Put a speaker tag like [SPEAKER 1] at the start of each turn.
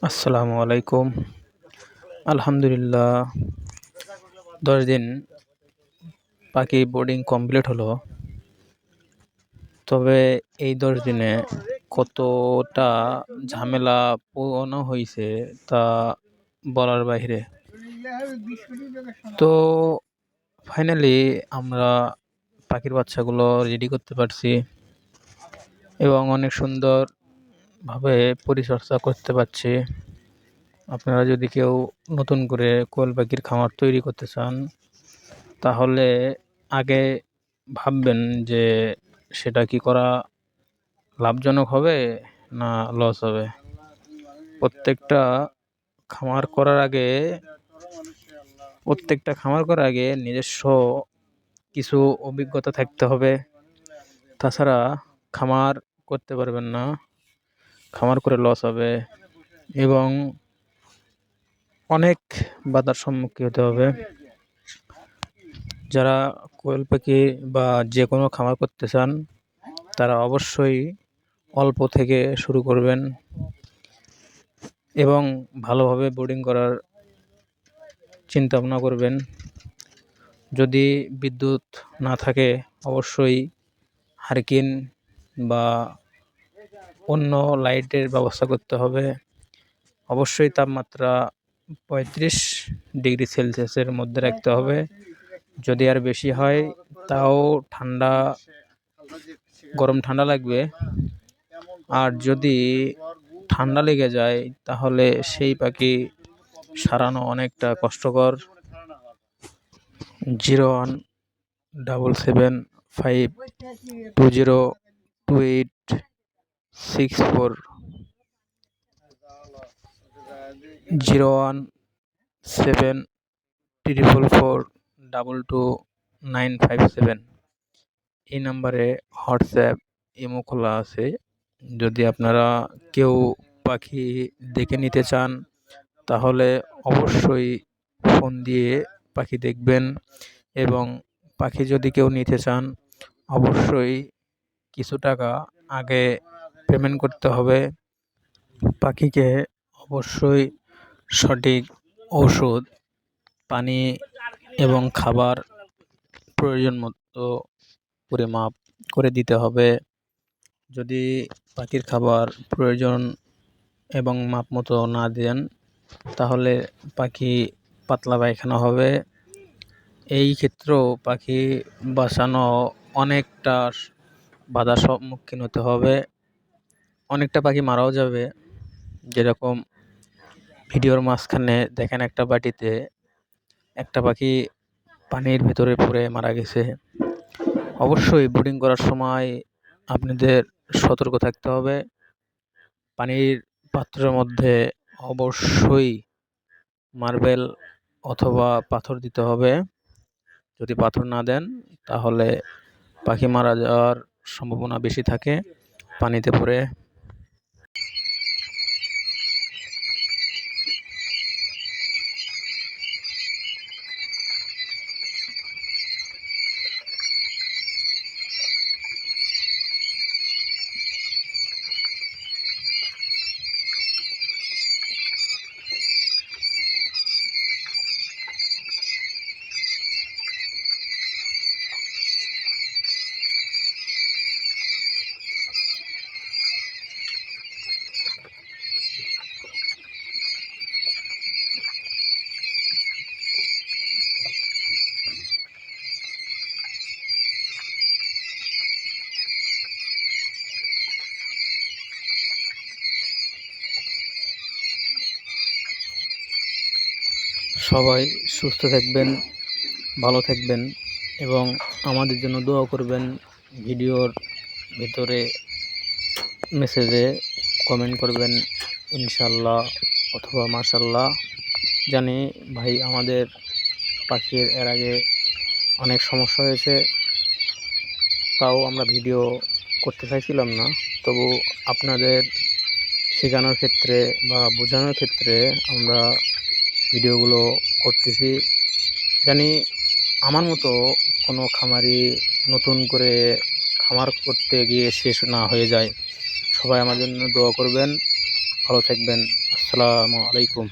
[SPEAKER 1] আসসালামু আলাইকুম। আলহামদুলিল্লাহ ১০ দিন পাখি বোর্ডিং কমপ্লিট হলো। তবে এই ১০ দিনে কতটা ঝামেলা পোহানো হইছে তা বলার বাহিরে। তো ফাইনালি আমরা পাখির বাচ্চাগুলো রেডি করতে পারছি এবং অনেক সুন্দরভাবে পরিচর্যা করতে পারছি। আপনারা যদি কেউ নতুন করে কোয়েল পাখির খামার তৈরি করতে চান, তাহলে আগে ভাববেন যে সেটা কি করা লাভজনক হবে না লস হবে। প্রত্যেকটা খামার করার আগে নিজস্ব কিছু অভিজ্ঞতা থাকতে হবে। তাছাড়া খামার করতে পারবেন না, খামার করে লস হবে এবং অনেক বাধার সম্মুখীন হতে হবে। যারা কোয়েল পাখি বা যে কোনো খামার করতে চান, তারা অবশ্যই অল্প থেকে শুরু করবেন এবং ভালোভাবে বোর্ডিং করার চিন্তা ভাবনা করবেন। যদি বিদ্যুৎ না থাকে, অবশ্যই হারিকেন বা অন্য লাইটের ব্যবস্থা করতে হবে। অবশ্যই তাপমাত্রা ৩৫ ডিগ্রি সেলসিয়াসের মধ্যে রাখতে হবে। যদি আর বেশি হয় তাও গরম ঠান্ডা লাগবে। আর যদি ঠান্ডা লেগে যায় তাহলে সেই পাখি সারানো অনেকটা কষ্টকর। 01775202828640 017444222957 এই নাম্বারে হোয়াটসঅ্যাপ ইমো খোলা আছে। যদি আপনারা কেউ পাখি দেখে নিতে চান, তাহলে অবশ্যই ফোন দিয়ে পাখি দেখবেন এবং পাখি যদি কেউ নিতে চান, অবশ্যই কিছু টাকা আগে পেমেন্ট করতে হবে। পাখিকে অবশ্যই সঠিক ওষুধ, পানি এবং খাবার প্রয়োজন মতো পরিমাপ করে দিতে হবে। যদি পাখির খাবার প্রয়োজন এবং মাপ মতো না দেন, তাহলে পাখি পাতলা পায়খানা হবে। এই ক্ষেত্রেও পাখি বাঁচানো অনেকটা বাধার সম্মুখীন হতে হবে। অনেকটা পাখি মারাও যাবে। যেরকম ভিডিওর মাঝখানে দেখেন একটা বাটিতে একটা পাখি পানির ভেতরে পড়ে মারা গেছে। অবশ্যই বোর্ডিং করার সময় আপনাদের সতর্ক থাকতে হবে। পানির পাত্রের মধ্যে অবশ্যই মার্বেল অথবা পাথর দিতে হবে। যদি পাথর না দেন, তাহলে পাখি মারা যাওয়ার সম্ভাবনা বেশি থাকে পানিতে পড়ে। সবাই সুস্থ থাকবেন, ভালো থাকবেন এবং আমাদের জন্য দোয়া করবেন। ভিডিওর ভেতরে মেসেজে কমেন্ট করবেন ইনশাল্লাহ অথবা মাশাল্লাহ। জানি ভাই, আমাদের পাখির এর আগে অনেক সমস্যা হয়েছে, তাও আমরা ভিডিও করতে চাইছিলাম না। তবু আপনাদের শেখানোর ক্ষেত্রে বা বোঝানোর ক্ষেত্রে আমরা ভিডিওগুলো করতেছি। জানি আমার মতো কোনো খামারি নতুন করে খামার করতে গিয়ে শেষ না হয়ে যায়। সবাই আমার জন্য দোয়া করবেন। ভালো থাকবেন। আসসালামু আলাইকুম।